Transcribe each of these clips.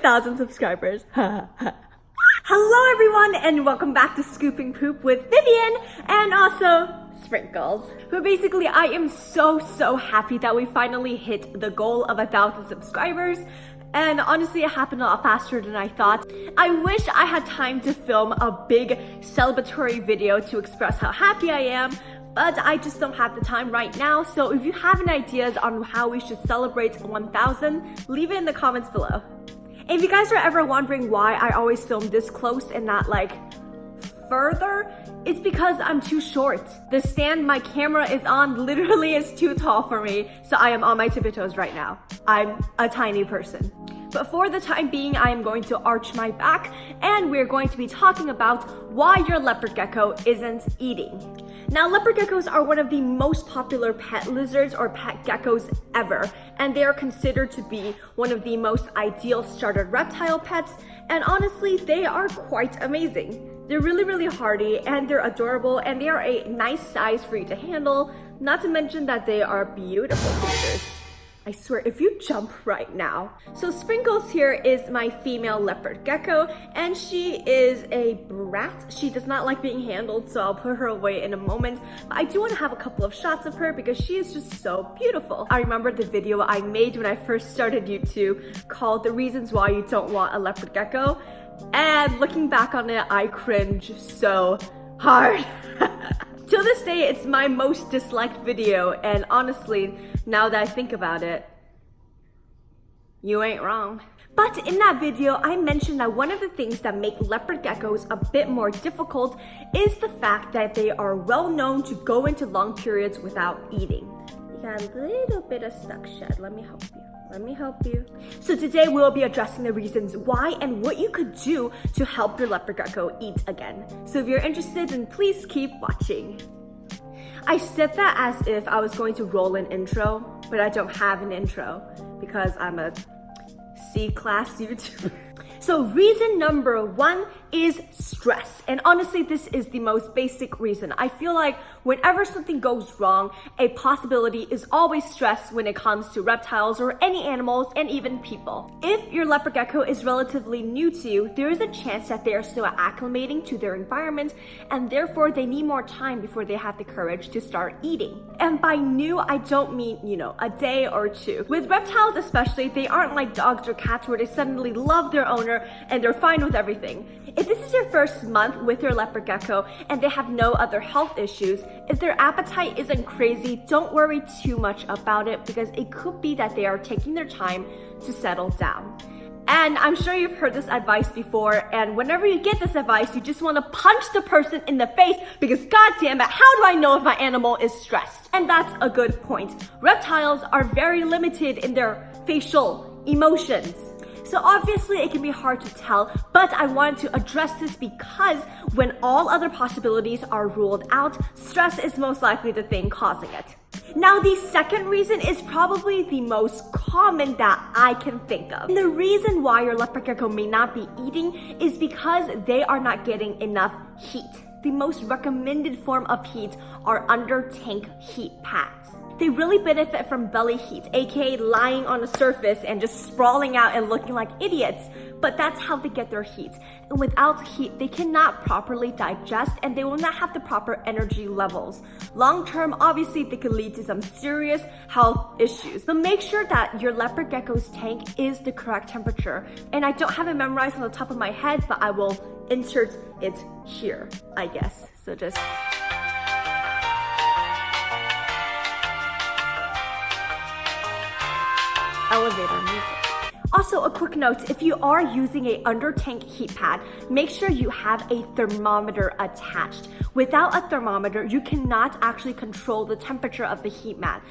1,000 subscribers. Hello everyone and welcome back to Scooping Poop with Vivian and also Sprinkles. But basically I am so happy that we finally hit the goal of 1,000 subscribers. And honestly, it happened a lot faster than I thought. I wish I had time to film a big celebratory video to express how happy I am, but I just don't have the time right now. So if you have any ideas on how we should celebrate 1,000, leave it in the comments below. If you guys are ever wondering why I always film this close and not like further, it's because I'm too short. The stand my camera is on literally is too tall for me, so I am on my tippy toes right now. I'm a tiny person. But for the time being, I am going to arch my back and we're going to be talking about why your leopard gecko isn't eating. Now, leopard geckos are one of the most popular pet lizards or pet geckos ever, and they are considered to be one of the most ideal starter reptile pets, and honestly, they are quite amazing. They're really hardy and they're adorable and they are a nice size for you to handle, not to mention that they are beautiful creatures. I swear, if you jump right now. So Sprinkles here is my female leopard gecko and she is a brat. She does not like being handled, so I'll put her away in a moment. But I do want to have a couple of shots of her because she is just so beautiful. I remember the video I made when I first started YouTube called The Reasons Why You Don't Want a Leopard Gecko. And looking back on it, I cringe so hard. To this day, it's my most disliked video, and honestly, now that I think about it, you ain't wrong. But in that video, I mentioned that one of the things that make leopard geckos a bit more difficult is the fact that they are well known to go into long periods without eating. You got a little bit of stuck shed. Let me help you. So today we'll be addressing the reasons why and what you could do to help your leopard gecko eat again. So if you're interested, then please keep watching. I said that as if I was going to roll an intro, but I don't have an intro because I'm a C-class YouTuber. So reason number one is stress. And honestly, this is the most basic reason. I feel like whenever something goes wrong, a possibility is always stress when it comes to reptiles or any animals and even people. If your leopard gecko is relatively new to you, there is a chance that they are still acclimating to their environment and therefore they need more time before they have the courage to start eating. And by new, I don't mean, a day or two. With reptiles especially, they aren't like dogs or cats where they suddenly love their owner and they're fine with everything. If this is your first month with your leopard gecko and they have no other health issues, if their appetite isn't crazy, don't worry too much about it because it could be that they are taking their time to settle down. And I'm sure you've heard this advice before, and whenever you get this advice, you just want to punch the person in the face because god damn it, how do I know if my animal is stressed? And that's a good point. Reptiles are very limited in their facial emotions. So obviously it can be hard to tell, but I wanted to address this because when all other possibilities are ruled out, stress is most likely the thing causing it. Now, the second reason is probably the most common that I can think of. And the reason why your leopard gecko may not be eating is because they are not getting enough heat. The most recommended form of heat are under tank heat pads. They really benefit from belly heat, aka lying on a surface and just sprawling out and looking like idiots, but that's how they get their heat. And without heat, they cannot properly digest and they will not have the proper energy levels. Long term, obviously, they could lead to some serious health issues. So make sure that your leopard gecko's tank is the correct temperature. And I don't have it memorized on the top of my head, but I will insert it here, I guess. So just... elevator music. Also, a quick note, if you are using a under tank heat pad, make sure you have a thermometer attached. Without a thermometer, you cannot actually control the temperature of the heat mat.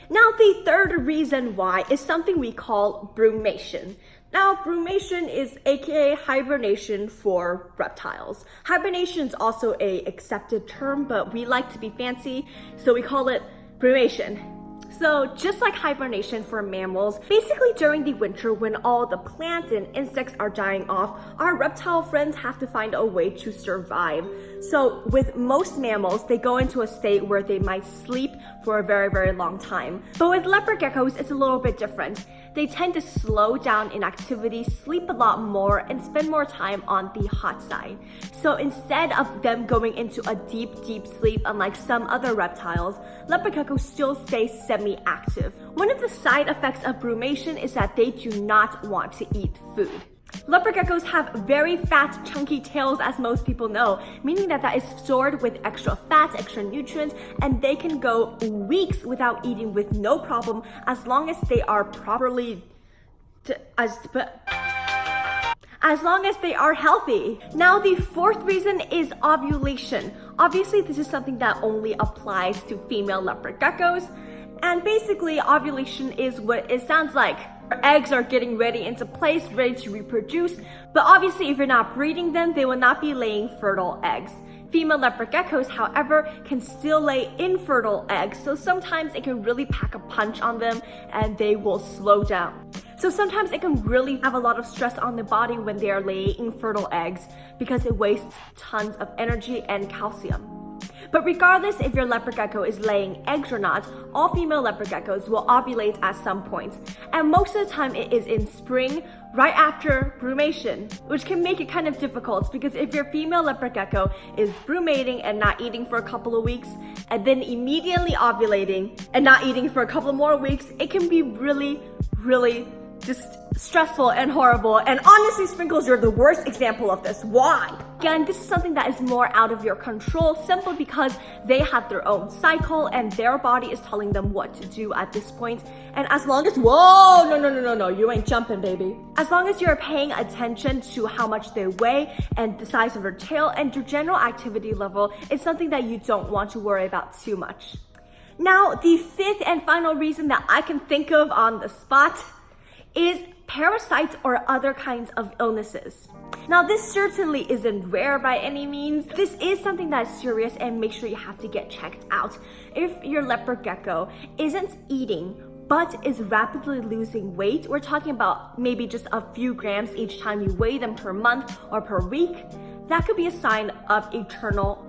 Now, the third reason why is something we call brumation. Now, brumation is aka hibernation for reptiles. Hibernation is also an accepted term, but we like to be fancy, so we call it brumation. So just like hibernation for mammals, basically during the winter when all the plants and insects are dying off, our reptile friends have to find a way to survive. So with most mammals, they go into a state where they might sleep for a very, very long time. But with leopard geckos, it's a little bit different. They tend to slow down in activity, sleep a lot more, and spend more time on the hot side. So instead of them going into a deep, deep sleep, unlike some other reptiles, leopard geckos still stay semi-active. One of the side effects of brumation is that they do not want to eat food. Leopard geckos have very fat, chunky tails, as most people know, meaning that is stored with extra fat, extra nutrients, and they can go weeks without eating with no problem as long as they are properly as long as they are healthy. Now, the fourth reason is ovulation. Obviously, this is something that only applies to female leopard geckos. And basically, ovulation is what it sounds like. Eggs are getting ready into place, ready to reproduce. But obviously, if you're not breeding them, they will not be laying fertile eggs. Female leopard geckos, however, can still lay infertile eggs. So sometimes it can really pack a punch on them and they will slow down. So sometimes it can really have a lot of stress on the body when they are laying infertile eggs because it wastes tons of energy and calcium. But regardless if your leopard gecko is laying eggs or not, all female leopard geckos will ovulate at some point. And most of the time it is in spring, right after brumation, which can make it kind of difficult because if your female leopard gecko is brumating and not eating for a couple of weeks, and then immediately ovulating and not eating for a couple more weeks, it can be really, really just stressful and horrible. And honestly, Sprinkles, you're the worst example of this. Why? Again, this is something that is more out of your control simply because they have their own cycle and their body is telling them what to do at this point. And as long as, whoa, no, you ain't jumping, baby. As long as you're paying attention to how much they weigh and the size of their tail and your general activity level, it's something that you don't want to worry about too much. Now, the fifth and final reason that I can think of on the spot is parasites or other kinds of illnesses. Now, this certainly isn't rare by any means. This is something that is serious and make sure you have to get checked out. If your leopard gecko isn't eating but is rapidly losing weight, we're talking about maybe just a few grams each time you weigh them per month or per week, that could be a sign of internal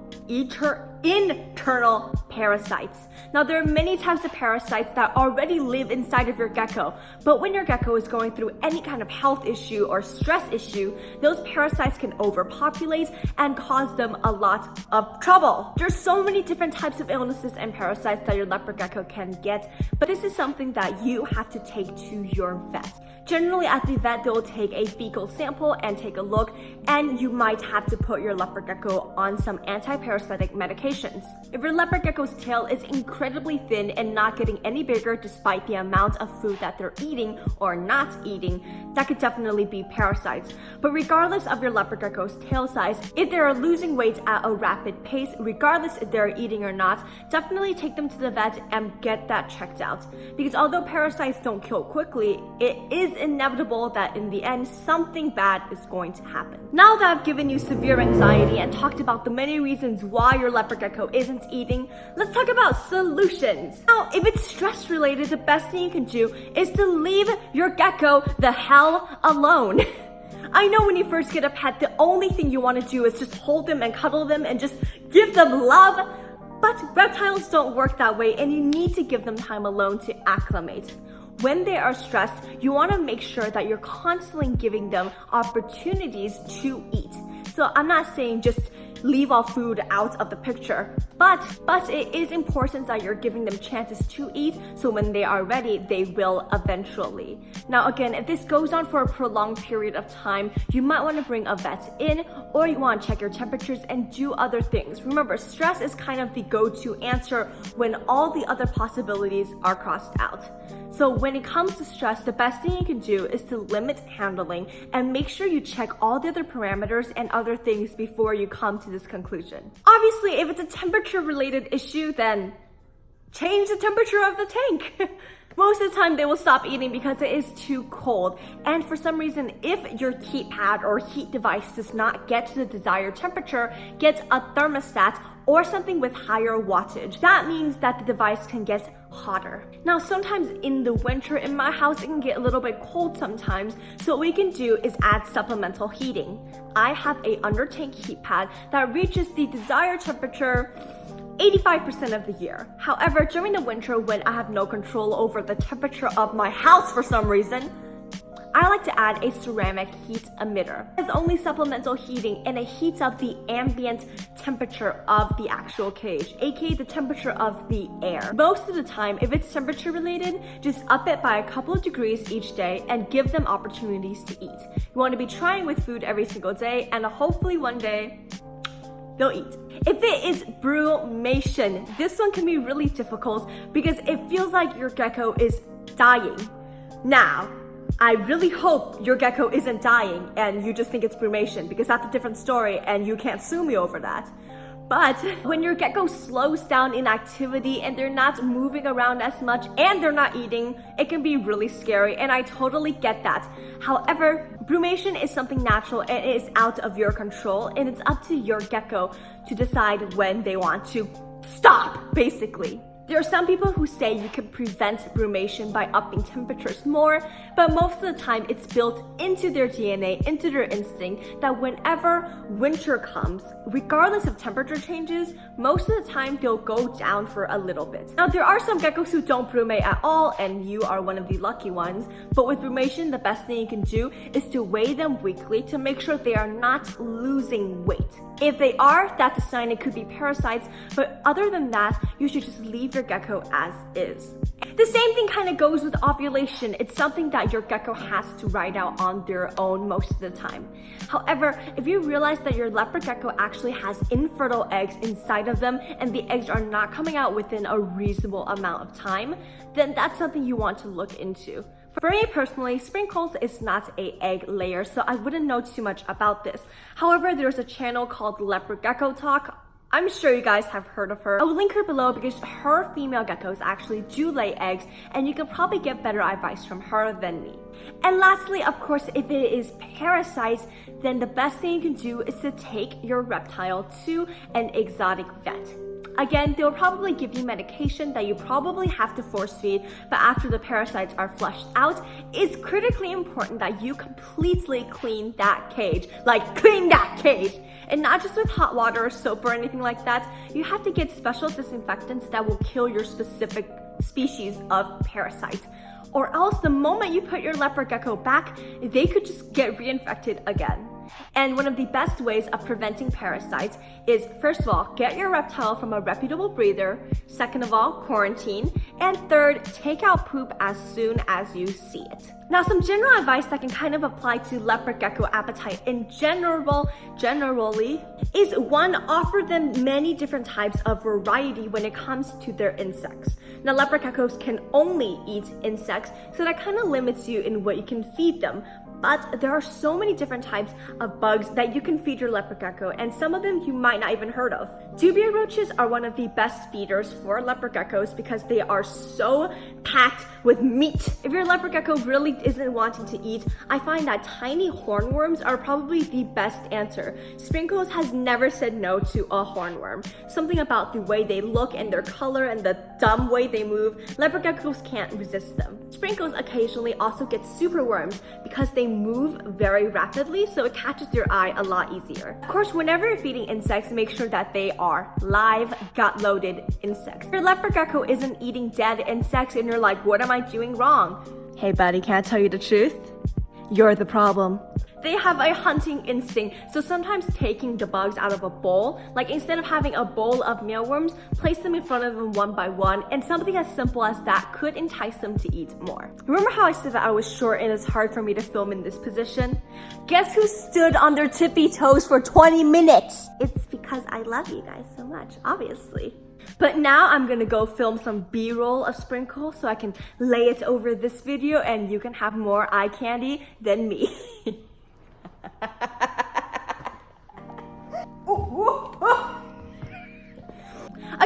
parasites. Now, there are many types of parasites that already live inside of your gecko, but when your gecko is going through any kind of health issue or stress issue, those parasites can overpopulate and cause them a lot of trouble. There's so many different types of illnesses and parasites that your leopard gecko can get, but this is something that you have to take to your vet. Generally, at the vet, they'll take a fecal sample and take a look, and you might have to put your leopard gecko on some anti-parasitic medications. If your leopard gecko's tail is incredibly thin and not getting any bigger despite the amount of food that they're eating or not eating, that could definitely be parasites. But regardless of your leopard gecko's tail size, if they're losing weight at a rapid pace, regardless if they're eating or not, definitely take them to the vet and get that checked out. Because although parasites don't kill quickly, it is inevitable that in the end, something bad is going to happen. Now that I've given you severe anxiety and talked about the many reasons why your leopard gecko isn't eating, let's talk about solutions. Now, if it's stress related, the best thing you can do is to leave your gecko the hell alone. I know when you first get a pet, the only thing you want to do is just hold them and cuddle them and just give them love. But reptiles don't work that way, and you need to give them time alone to acclimate. When they are stressed, you want to make sure that you're constantly giving them opportunities to eat. So I'm not saying just leave all food out of the picture, but it is important that you're giving them chances to eat, so when they are ready, they will eventually. Now again, if this goes on for a prolonged period of time, you might want to bring a vet in, or you want to check your temperatures and do other things. Remember, stress is kind of the go-to answer when all the other possibilities are crossed out. So when it comes to stress, the best thing you can do is to limit handling and make sure you check all the other parameters and other things before you come to this conclusion. Obviously, if it's a temperature related issue, then change the temperature of the tank. Most of the time they will stop eating because it is too cold. And for some reason, if your heat pad or heat device does not get to the desired temperature, get a thermostat or something with higher wattage. That means that the device can get hotter. Now, sometimes in the winter in my house, it can get a little bit cold sometimes. So what we can do is add supplemental heating. I have a under tank heat pad that reaches the desired temperature 85% of the year. However, during the winter when I have no control over the temperature of my house for some reason, I like to add a ceramic heat emitter. It's only supplemental heating and it heats up the ambient temperature of the actual cage, aka the temperature of the air. Most of the time, if it's temperature related, just up it by a couple of degrees each day and give them opportunities to eat. You want to be trying with food every single day and hopefully one day they'll eat. If it is brumation, this one can be really difficult because it feels like your gecko is dying. Now, I really hope your gecko isn't dying and you just think it's brumation, because that's a different story and you can't sue me over that. But when your gecko slows down in activity and they're not moving around as much and they're not eating, it can be really scary, and I totally get that. However, brumation is something natural and it is out of your control, and it's up to your gecko to decide when they want to stop, basically. There are some people who say you can prevent brumation by upping temperatures more, but most of the time it's built into their DNA, into their instinct, that whenever winter comes, regardless of temperature changes, most of the time they'll go down for a little bit. Now, there are some geckos who don't brumate at all, and you are one of the lucky ones, but with brumation, the best thing you can do is to weigh them weekly to make sure they are not losing weight. If they are, that's a sign it could be parasites, but other than that, you should just leave your gecko as is. The same thing kind of goes with ovulation. It's something that your gecko has to ride out on their own most of the time. However, if you realize that your leopard gecko actually has infertile eggs inside of them and the eggs are not coming out within a reasonable amount of time, then that's something you want to look into. For me personally, Sprinkles is not an egg layer, so I wouldn't know too much about this. However, there's a channel called Leopard Gecko Talk. I'm sure you guys have heard of her. I will link her below because her female geckos actually do lay eggs, and you can probably get better advice from her than me. And lastly, of course, if it is parasites, then the best thing you can do is to take your reptile to an exotic vet. Again, they'll probably give you medication that you probably have to force feed, but after the parasites are flushed out, it's critically important that you completely clean that cage. Like, clean that cage! And not just with hot water or soap or anything like that. You have to get special disinfectants that will kill your specific species of parasite. Or else the moment you put your leopard gecko back, they could just get reinfected again. And one of the best ways of preventing parasites is, first of all, get your reptile from a reputable breeder. Second of all, quarantine. And third, take out poop as soon as you see it. Now, some general advice that can kind of apply to leopard gecko appetite in generally is one, offer them many different types of variety when it comes to their insects. Now, leopard geckos can only eat insects, so that kind of limits you in what you can feed them. But there are so many different types of bugs that you can feed your leopard gecko, and some of them you might not even heard of. Dubia roaches are one of the best feeders for leopard geckos because they are so packed with meat. If your leopard gecko really isn't wanting to eat, I find that tiny hornworms are probably the best answer. Sprinkles has never said no to a hornworm. Something about the way they look and their color and the dumb way they move, leopard geckos can't resist them. Sprinkles occasionally also get superworms because they move very rapidly, so it catches your eye a lot easier. Of course, whenever you're feeding insects, make sure that they are live, gut-loaded insects. If your leopard gecko isn't eating dead insects and you're like, what am I doing wrong? Hey buddy, can I tell you the truth? You're the problem. They have a hunting instinct, so sometimes taking the bugs out of a bowl, like instead of having a bowl of mealworms, place them in front of them one by one, and something as simple as that could entice them to eat more. Remember how I said that I was short and it's hard for me to film in this position? Guess who stood on their tippy toes for 20 minutes? It's because I love you guys so much, obviously. But now I'm gonna go film some B-roll of Sprinkle so I can lay it over this video and you can have more eye candy than me.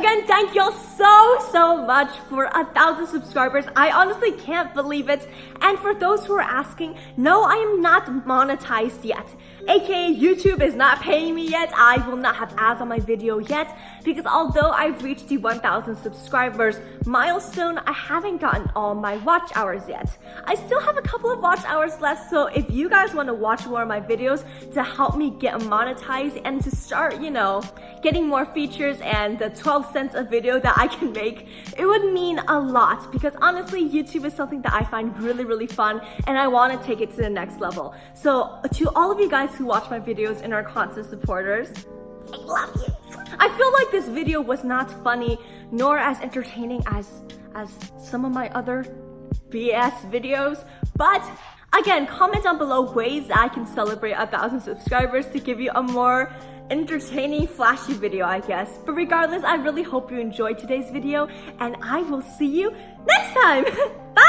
Again, thank y'all so much for 1,000 subscribers. I honestly can't believe it. And for those who are asking, no, I am not monetized yet. AKA YouTube is not paying me yet. I will not have ads on my video yet, because although I've reached the 1,000 subscribers milestone, I haven't gotten all my watch hours yet. I still have a couple of watch hours left, so if you guys want to watch more of my videos to help me get monetized and to start, getting more features and the 12 cents a video that I can make, it would mean a lot, because honestly, YouTube is something that I find really fun, and I want to take it to the next level. So to all of you guys who watch my videos and are constant supporters, I love you. I feel like this video was not funny nor as entertaining as some of my other BS videos, but again, comment down below ways that I can celebrate 1,000 subscribers to give you a more entertaining, flashy video, I guess. But regardless, I really hope you enjoyed today's video, and I will see you next time. Bye!